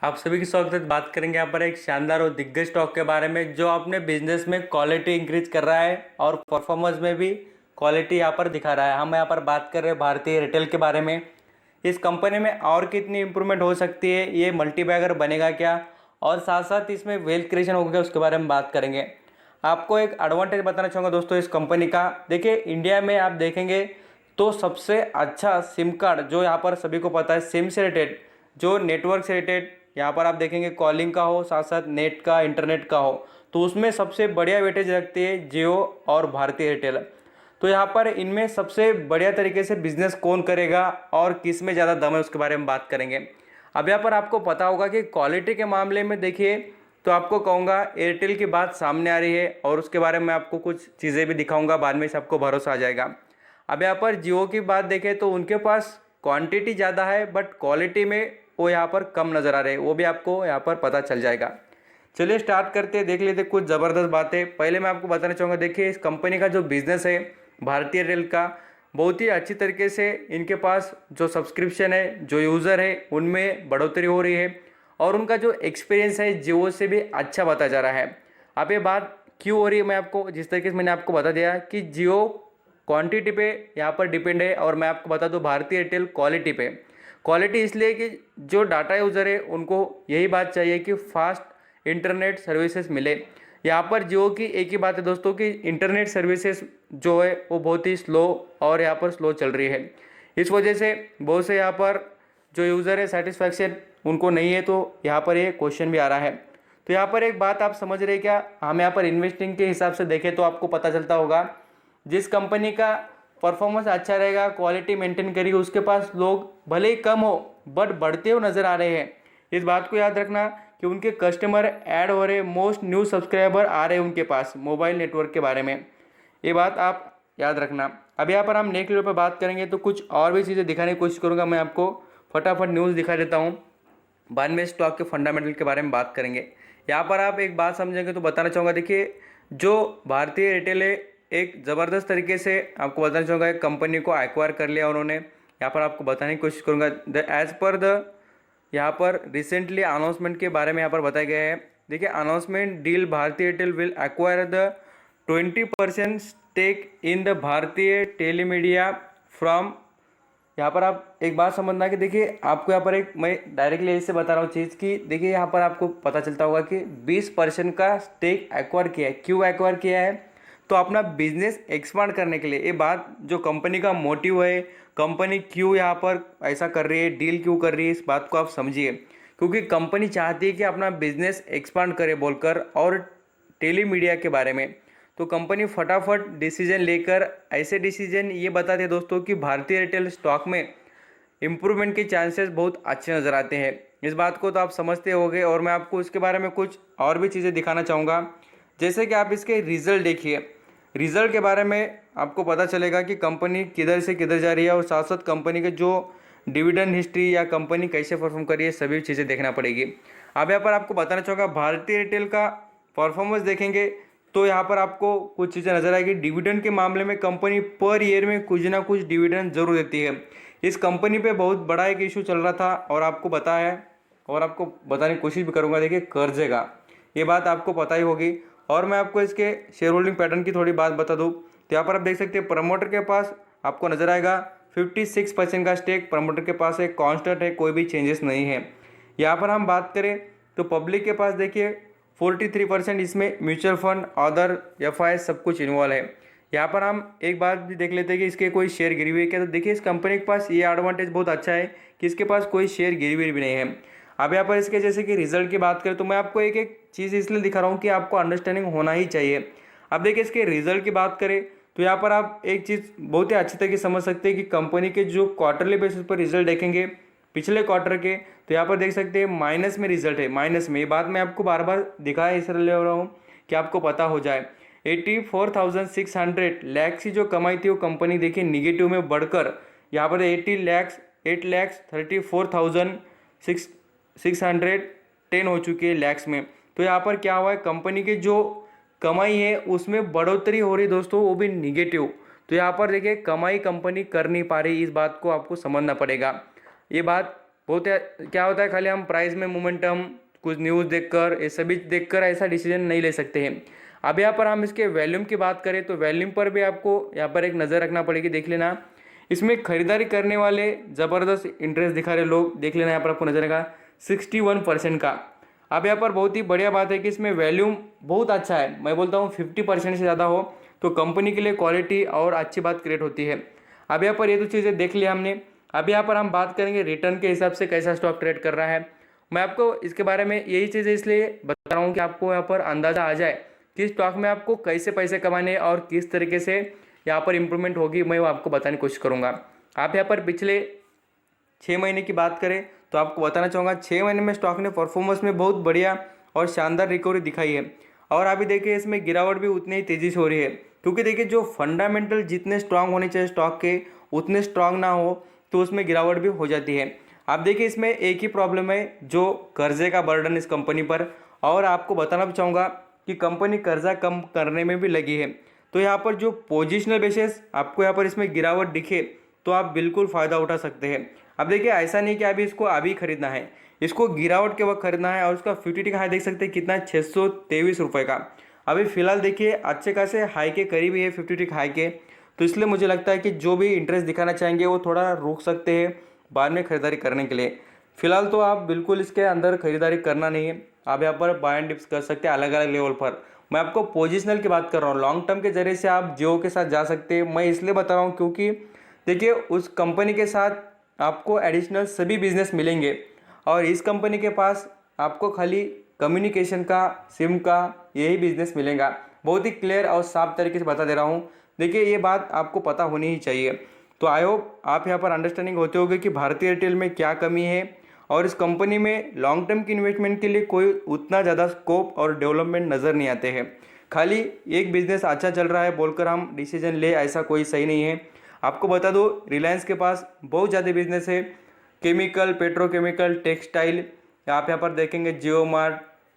आप सभी की स्वागत है। बात करेंगे यहाँ पर एक शानदार और दिग्गज स्टॉक के बारे में जो अपने बिजनेस में क्वालिटी इंक्रीज कर रहा है और परफॉर्मेंस में भी क्वालिटी यहाँ पर दिखा रहा है। हम यहाँ पर बात कर रहे हैं भारतीय रिटेल के बारे में। इस कंपनी में और कितनी इंप्रूवमेंट हो सकती है, ये मल्टीबैगर बनेगा क्या, और साथ साथ इसमें वेल्थ क्रिएशन होगा उसके बारे में बात करेंगे। आपको एक एडवांटेज बताना चाहूँगा दोस्तों इस कंपनी का। देखिए, इंडिया में आप देखेंगे तो सबसे अच्छा सिम कार्ड जो यहाँ पर सभी को पता है, सिम से रिलेटेड, जो नेटवर्क से रिलेटेड यहाँ पर आप देखेंगे कॉलिंग का हो, साथ साथ नेट का, इंटरनेट का हो, तो उसमें सबसे बढ़िया वेटेज रखती है जियो और भारतीय एयरटेल। तो यहाँ पर इनमें सबसे बढ़िया तरीके से बिजनेस कौन करेगा और किस में ज़्यादा दम है उसके बारे में बात करेंगे। अब यहाँ पर आपको पता होगा कि क्वालिटी के मामले में देखिए तो आपको कहूँगा एयरटेल की बात सामने आ रही है और उसके बारे में आपको कुछ चीज़ें भी दिखाऊंगा, बाद में से आपको भरोसा आ जाएगा। अब यहाँ पर जियो की बात देखें तो उनके पास क्वांटिटी ज़्यादा है बट क्वालिटी में वो यहाँ पर कम नज़र आ रहे हैं, वो भी आपको यहाँ पर पता चल जाएगा। चलिए स्टार्ट करते हैं, देख लेते कुछ ज़बरदस्त बातें। पहले मैं आपको बताना चाहूँगा, देखिए इस कंपनी का जो बिज़नेस है भारतीय रेल का, बहुत ही अच्छी तरीके से इनके पास जो सब्सक्रिप्शन है, जो यूज़र है, उनमें बढ़ोतरी हो रही है और उनका जो एक्सपीरियंस है जियो से भी अच्छा बताया जा रहा है। अब ये बात क्यों हो रही है, मैं आपको जिस तरीके से मैंने आपको बता दिया कि जियो क्वांटिटी पे यहाँ पर डिपेंड है और मैं आपको बता दूँ भारतीय एयरटेल क्वालिटी पे। क्वालिटी इसलिए कि जो डाटा यूज़र है उनको यही बात चाहिए कि फास्ट इंटरनेट सर्विसेज मिले। यहाँ पर जियो की एक ही बात है दोस्तों कि इंटरनेट सर्विसेज जो है वो बहुत ही स्लो और यहाँ पर स्लो चल रही है। इस वजह से बहुत से यहाँ पर जो यूज़र है सेटिस्फैक्शन उनको नहीं है, तो यहाँ पर ये क्वेश्चन भी आ रहा है। तो यहाँ पर एक बात आप समझ रहे क्या, हम यहाँ पर इन्वेस्टिंग के हिसाब से देखें तो आपको पता चलता होगा जिस कंपनी का परफॉर्मेंस अच्छा रहेगा, क्वालिटी मेंटेन करेगी, उसके पास लोग भले ही कम हो बट बढ़ते हुए नज़र आ रहे हैं। इस बात को याद रखना कि उनके कस्टमर ऐड हो रहे, मोस्ट न्यू सब्सक्राइबर आ रहे हैं उनके पास मोबाइल नेटवर्क के बारे में, ये बात आप याद रखना। अब यहाँ पर हम नेक्स्ट वीडियो पर बात करेंगे तो कुछ और भी चीज़ें दिखाने की कोशिश करूँगा। मैं आपको फटाफट न्यूज़ दिखा देता हूँ, बाद में स्टॉक के फंडामेंटल के बारे में बात करेंगे। यहाँ पर आप एक बात समझेंगे तो बताना चाहूँगा, देखिए जो भारतीय रिटेल है एक ज़बरदस्त तरीके से आपको बताना चाहूँगा, एक कंपनी को एक्वायर कर लिया उन्होंने। यहाँ पर आपको बताने की कोशिश करूँगा एज पर द यहाँ पर रिसेंटली अनाउंसमेंट के बारे में यहाँ पर बताया गया है। देखिए announcement deal Bharti Airtel will acquire the 20% stake in the Bharti Telemedia from. यहाँ पर आप एक बात समझना कि देखिए आपको यहाँ पर एक मैं डायरेक्टली ऐसे बता रहा हूँ चीज़ की, देखिए यहाँ पर आपको पता चलता होगा कि 20% का स्टेक एक्वायर किया है। क्यों एक्वायर किया है, तो अपना बिजनेस एक्सपांड करने के लिए। ये बात जो कंपनी का मोटिव है, कंपनी क्यों यहाँ पर ऐसा कर रही है, डील क्यों कर रही है, इस बात को आप समझिए। क्योंकि कंपनी चाहती है कि अपना बिजनेस एक्सपांड करे बोलकर और टेलीमीडिया के बारे में, तो कंपनी फटाफट डिसीजन लेकर ऐसे डिसीजन ये बताते हैं दोस्तों कि भारतीय एयरटेल स्टॉक में इम्प्रूवमेंट के चांसेस बहुत अच्छे नज़र आते हैं। इस बात को तो आप समझते होंगे और मैं आपको इसके बारे में कुछ और भी चीज़ें दिखाना चाहूँगा। जैसे कि आप इसके रिजल्ट देखिए, रिजल्ट के बारे में आपको पता चलेगा कि कंपनी किधर से किधर जा रही है और साथ साथ कंपनी के जो डिविडेंड हिस्ट्री या कंपनी कैसे परफॉर्म कर रही है, सभी चीज़ें देखना पड़ेगी। अब यहाँ पर आपको बताना चाहूँगा भारतीय एयरटेल का परफॉर्मेंस देखेंगे तो यहाँ पर आपको कुछ चीज़ें नजर आएगी। डिविडेंड के मामले में कंपनी पर ईयर में कुछ ना कुछ डिविडेंड जरूर देती है। इस कंपनी पे बहुत बड़ा एक इशू चल रहा था और आपको बताया है और आपको बताने की कोशिश भी करूँगा। देखिए कर्जे का, ये बात आपको पता ही होगी। और मैं आपको इसके शेयर होल्डिंग पैटर्न की थोड़ी बात बता दूँ तो यहाँ पर आप देख सकते हैं प्रमोटर के पास आपको नजर आएगा 56% का स्टेक प्रमोटर के पास है, कांस्टेंट है, कोई भी चेंजेस नहीं है। यहाँ पर हम बात करें तो पब्लिक के पास देखिए 43%, इसमें म्यूचुअल फंड, अदर FI सब कुछ इन्वॉल्व है। यहाँ पर हम एक बात भी देख लेते हैं कि इसके कोई शेयर गिरी हुई है क्या, तो देखिए इस कंपनी के पास ये एडवांटेज बहुत अच्छा है कि इसके पास कोई शेयर गिरी हुई भी नहीं है। अब यहाँ पर इसके जैसे कि रिजल्ट की बात करें तो मैं आपको एक एक चीज़ इसलिए दिखा रहा हूँ कि आपको अंडरस्टैंडिंग होना ही चाहिए। अब देखिए इसके रिजल्ट की बात करें तो यहाँ पर आप एक चीज़ बहुत ही अच्छी तरीके से समझ सकते हैं कि कंपनी के जो क्वार्टरली बेसिस पर रिजल्ट देखेंगे पिछले क्वार्टर के, तो यहाँ पर देख सकते हैं माइनस में रिजल्ट है। माइनस में, ये बात मैं आपको बार बार दिखाया इसलिए ले रहा हूँ कि आपको पता हो जाए। 84,600 लाख की जो कमाई थी वो कंपनी देखिए निगेटिव में बढ़कर यहाँ पर 8,34,610 हो चुकी है लैक्स में। तो यहाँ पर क्या हुआ है, कंपनी की जो कमाई है उसमें बढ़ोतरी हो रही दोस्तों, वो भी निगेटिव। तो यहाँ पर देखिए कमाई कंपनी कर नहीं पा रही, इस बात को आपको समझना पड़ेगा। ये बात क्या होता है, खाली हम प्राइस में मोमेंटम, कुछ न्यूज़ देखकर, ये सभी देखकर ऐसा डिसीजन नहीं ले सकते हैं। अब यहाँ पर हम इसके वॉल्यूम की बात करें तो वॉल्यूम पर भी आपको यहाँ पर एक नज़र रखना पड़ेगी। देख लेना, इसमें खरीदारी करने वाले ज़बरदस्त इंटरेस्ट दिखा रहे लोग, देख लेना यहाँ पर आपको नजर आएगा 61% का। अब यहाँ पर बहुत ही बढ़िया बात है कि इसमें वॉल्यूम बहुत अच्छा है, मैं बोलता हूँ 50% से ज़्यादा हो तो कंपनी के लिए क्वालिटी और अच्छी बात क्रिएट होती है। अब यहाँ पर ये तो चीज़ें देख लिया हमने। अब यहाँ पर हम बात करेंगे रिटर्न के हिसाब से कैसा स्टॉक ट्रेड कर रहा है। मैं आपको इसके बारे में यही चीज़ें इसलिए बता रहा हूँ कि आपको यहाँ पर अंदाज़ा आ जाए कि स्टॉक में आपको कैसे पैसे कमाने और किस तरीके से यहाँ पर इंप्रूवमेंट होगी, मैं वो आपको बताने की कोशिश करूँगा। आप यहाँ पर पिछले 6 महीने की बात करें तो आपको बताना चाहूँगा 6 महीने में स्टॉक ने परफॉर्मेंस में बहुत बढ़िया और शानदार रिकवरी दिखाई है। और अभी देखिए इसमें गिरावट भी उतनी ही तेज़ी से हो रही है, क्योंकि देखिए जो फंडामेंटल जितने स्ट्रांग होने चाहिए स्टॉक के उतने स्ट्रांग ना हो तो उसमें गिरावट भी हो जाती है। आप देखिए इसमें एक ही प्रॉब्लम है, जो कर्जे का बर्डन इस कंपनी पर। और आपको बताना भी चाहूँगा कि कंपनी कर्जा कम करने में भी लगी है। तो यहाँ पर जो पोजिशनल बेसिस आपको यहाँ पर इसमें गिरावट दिखे तो आप बिल्कुल फ़ायदा उठा सकते हैं। अब देखिए ऐसा नहीं कि अभी इसको अभी खरीदना है, इसको गिरावट के वक्त खरीदना है। और उसका 50 का हाई देख सकते हैं कितना, 623 रुपये का। अभी फिलहाल देखिए अच्छे खासे हाई के करीब ही है 50 हाई के। तो इसलिए मुझे लगता है कि जो भी इंटरेस्ट दिखाना चाहेंगे वो थोड़ा रुक सकते हैं बाद में खरीदारी करने के लिए। फिलहाल तो आप बिल्कुल इसके अंदर खरीदारी करना नहीं है, आप यहाँ पर बाय एंड डिप्स कर सकते हैं अलग अलग लेवल पर। मैं आपको पोजिशनल की बात कर रहा हूँ, लॉन्ग टर्म के जरिए से आप जियो के साथ जा सकते हैं। मैं इसलिए बता रहा हूँ क्योंकि देखिए उस कंपनी के साथ आपको एडिशनल सभी बिजनेस मिलेंगे और इस कंपनी के पास आपको खाली कम्युनिकेशन का, सिम का यही बिजनेस मिलेगा। बहुत ही क्लियर और साफ तरीके से बता दे रहा हूँ। देखिए ये बात आपको पता होनी ही चाहिए। तो आई होप आप यहाँ पर अंडरस्टैंडिंग होते होंगे कि भारतीय एयरटेल में क्या कमी है और इस कंपनी में लॉन्ग टर्म की इन्वेस्टमेंट के लिए कोई उतना ज़्यादा स्कोप और डेवलपमेंट नज़र नहीं आते हैं। खाली एक बिजनेस अच्छा चल रहा है बोलकर हम डिसीजन ले, ऐसा कोई सही नहीं है। आपको बता दो रिलायंस के पास बहुत ज़्यादा बिजनेस है, केमिकल, पेट्रोकेमिकल, टेक्सटाइल। आप यहाँ पर देखेंगे जियो मार्ट,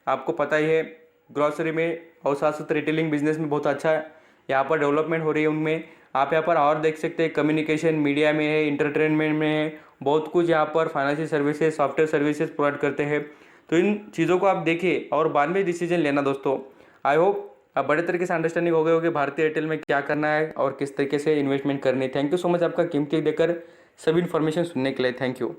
आपको पता ही है ग्रॉसरी में, और साथ साथ रिटेलिंग बिजनेस में बहुत अच्छा है यहाँ पर डेवलपमेंट हो रही है उनमें। आप यहाँ पर और देख सकते हैं कम्युनिकेशन, मीडिया में है, इंटरटेनमेंट में है, बहुत कुछ यहाँ पर financial services, software services provide करते हैं। तो इन चीज़ों को आप देखिए और बाद में डिसीजन लेना दोस्तों। आई होप आप बड़े तरीके से अंडरस्टैंडिंग हो गए होगी भारतीय एयरटेल में क्या करना है और किस तरीके से इन्वेस्टमेंट करनी है। थैंक यू सो मच आपका कीमती देकर सभी इन्फॉर्मेशन सुनने के लिए। Thank you.